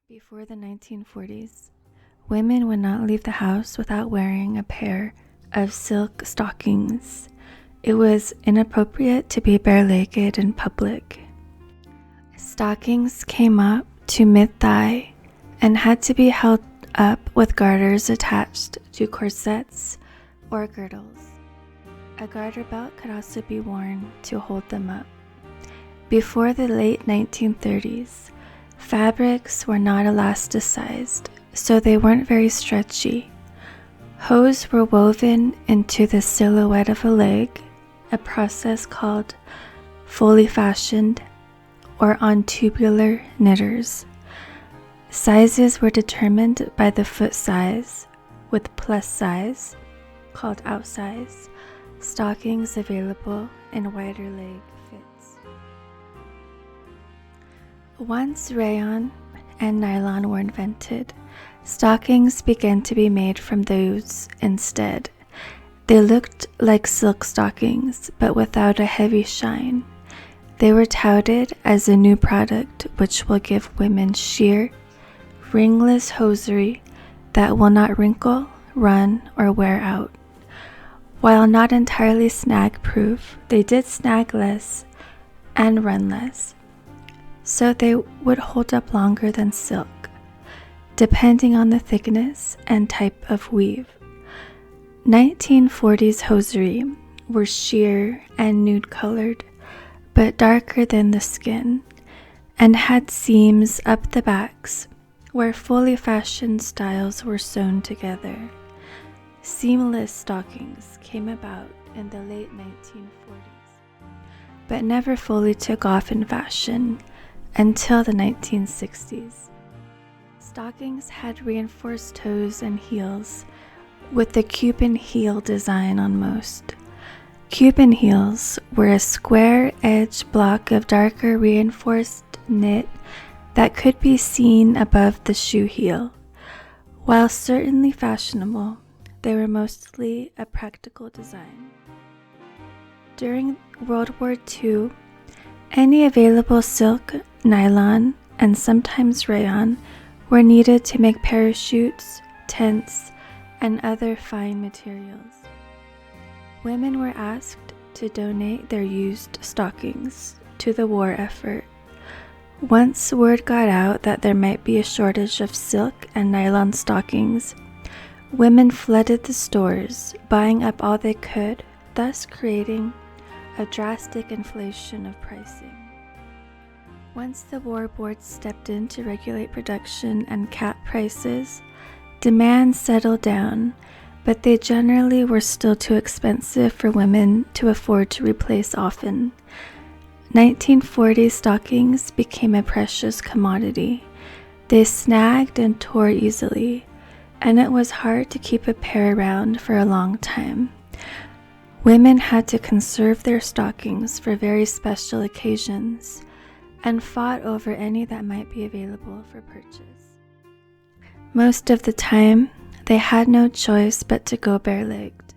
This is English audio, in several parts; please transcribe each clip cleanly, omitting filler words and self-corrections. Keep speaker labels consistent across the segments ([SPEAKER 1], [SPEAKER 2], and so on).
[SPEAKER 1] Before the 1940s, women would not leave the house without wearing a pair of silk stockings. It was inappropriate to be bare-legged in public. Stockings came up to mid-thigh and had to be held up with garters attached to corsets or girdles. A garter belt could also be worn to hold them up. Before the late 1930s, fabrics were not elasticized, so they weren't very stretchy. Hose were woven into the silhouette of a leg, a process called fully fashioned or on tubular knitters. Sizes were determined by the foot size, with plus size, called outsize, stockings available in wider leg fits. Once rayon and nylon were invented, stockings began to be made from those instead. They looked like silk stockings, but without a heavy shine. They were touted as a new product which will give women sheer, ringless hosiery that will not wrinkle, run, or wear out. While not entirely snag-proof, they did snag less and run less, so they would hold up longer than silk, depending on the thickness and type of weave. 1940s hosiery were sheer and nude-colored, but darker than the skin, and had seams up the backs, where fully fashioned styles were sewn together. Seamless stockings came about in the late 1940s, but never fully took off in fashion until the 1960s. Stockings had reinforced toes and heels, with the Cuban heel design on most. Cuban heels were a square-edged block of darker reinforced knit that could be seen above the shoe heel. While certainly fashionable, they were mostly a practical design. During World War II, any available silk, nylon, and sometimes rayon were needed to make parachutes, tents, and other fine materials. Women were asked to donate their used stockings to the war effort. Once word got out that there might be a shortage of silk and nylon stockings, women flooded the stores, buying up all they could, thus creating a drastic inflation of pricing. Once the war board stepped in to regulate production and cap prices, demand settled down, but they generally were still too expensive for women to afford to replace often. 1940s stockings became a precious commodity. They snagged and tore easily, and it was hard to keep a pair around for a long time. Women had to conserve their stockings for very special occasions and fought over any that might be available for purchase. Most of the time, they had no choice but to go bare-legged.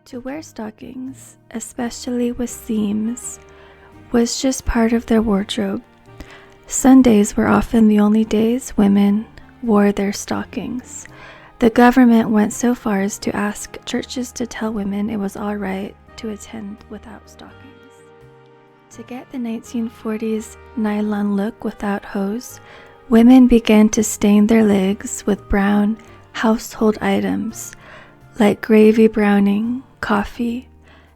[SPEAKER 1] To wear stockings, especially with seams, was just part of their wardrobe. Sundays were often the only days women wore their stockings. The government went so far as to ask churches to tell women it was all right to attend without stockings. To get the 1940s nylon look without hose, women began to stain their legs with brown household items like gravy browning, coffee,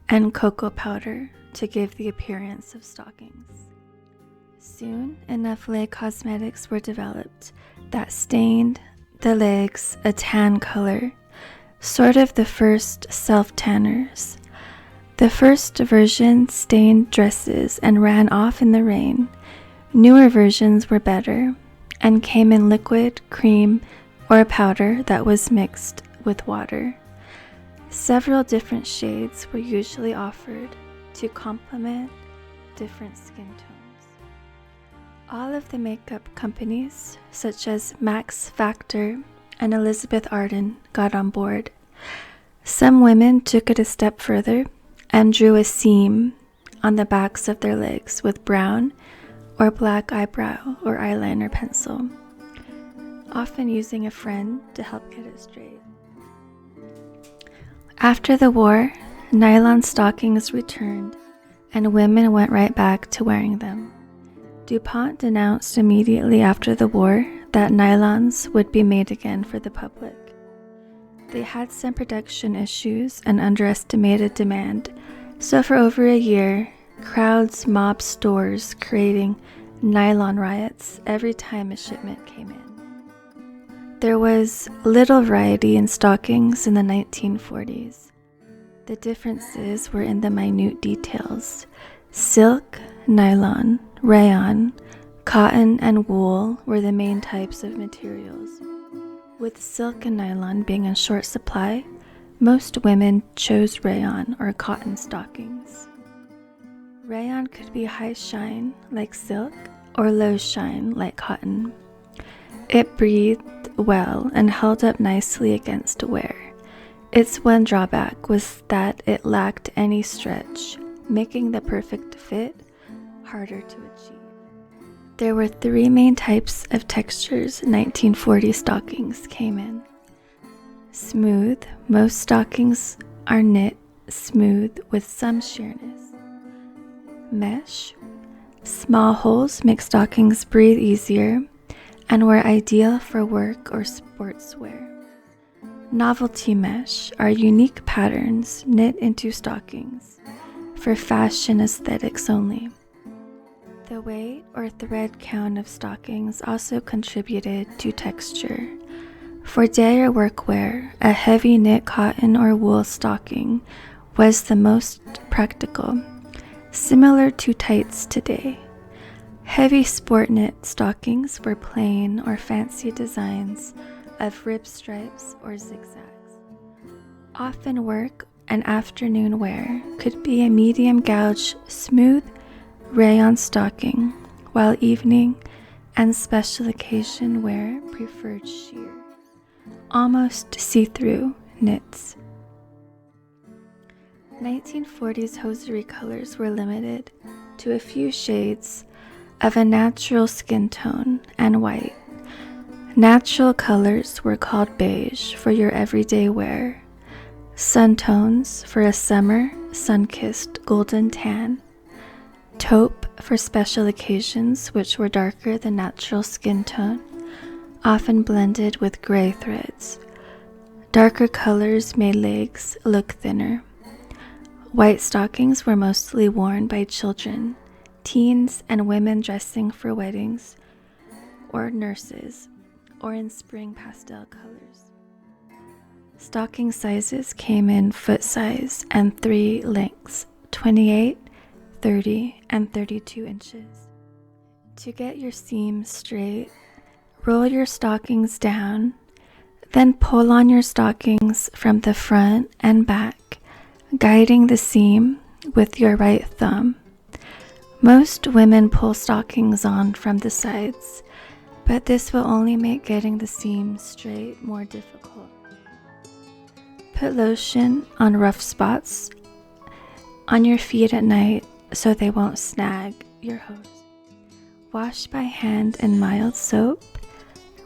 [SPEAKER 1] and cocoa powder to give the appearance of stockings. Soon, enough leg cosmetics were developed that stained the legs a tan color, sort of the first self-tanners. The first version stained dresses and ran off in the rain. Newer versions were better and came in liquid, cream, or powder that was mixed with water. Several different shades were usually offered to complement different skin tones. All of the makeup companies, such as Max Factor and Elizabeth Arden, got on board. Some women took it a step further and drew a seam on the backs of their legs with brown or black eyebrow or eyeliner pencil. often using a friend to help get it straight. After the war, nylon stockings returned, and women went right back to wearing them. DuPont denounced immediately after the war that nylons would be made again for the public. They had some production issues and underestimated demand, so for over a year, crowds mobbed stores, creating nylon riots every time a shipment came in. There was little variety in stockings in the 1940s. The differences were in the minute details. Silk, nylon, rayon, cotton, and wool were the main types of materials. With silk and nylon being in short supply, most women chose rayon or cotton stockings. Rayon could be high shine like silk or low shine like cotton. It breathed well and held up nicely against wear. Its one drawback was that it lacked any stretch, making the perfect fit harder to achieve. There were 3 main types of textures 1940 stockings came in. Smooth, most stockings are knit smooth with some sheerness. Mesh, small holes make stockings breathe easier and were ideal for work or sportswear. Novelty mesh are unique patterns knit into stockings for fashion aesthetics only. The weight or thread count of stockings also contributed to texture. For day or workwear, a heavy knit cotton or wool stocking was the most practical, similar to tights today. Heavy sport knit stockings were plain or fancy designs of rib stripes or zigzags. Often work and afternoon wear could be a medium gauge smooth rayon stocking, while evening and special occasion wear preferred sheer, almost see-through knits. 1940s hosiery colors were limited to a few shades of a natural skin tone and white. Natural colors were called beige for your everyday wear, sun tones for a summer sun-kissed golden tan, taupe for special occasions which were darker than natural skin tone, often blended with gray threads. Darker colors made legs look thinner. White stockings were mostly worn by children, teens, and women dressing for weddings or nurses, or in spring pastel colors. Stocking sizes came in foot size and 3 lengths, 28, 30, and 32 inches. To get your seams straight, roll your stockings down, then pull on your stockings from the front and back, guiding the seam with your right thumb. Most women pull stockings on from the sides, but this will only make getting the seams straight more difficult. Put lotion on rough spots on your feet at night so they won't snag your hose. Wash by hand in mild soap,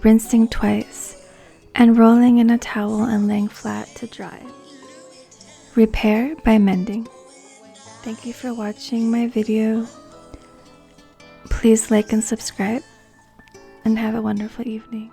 [SPEAKER 1] rinsing twice, and rolling in a towel and laying flat to dry. Repair by mending. Thank you for watching my video. Please like and subscribe, and have a wonderful evening.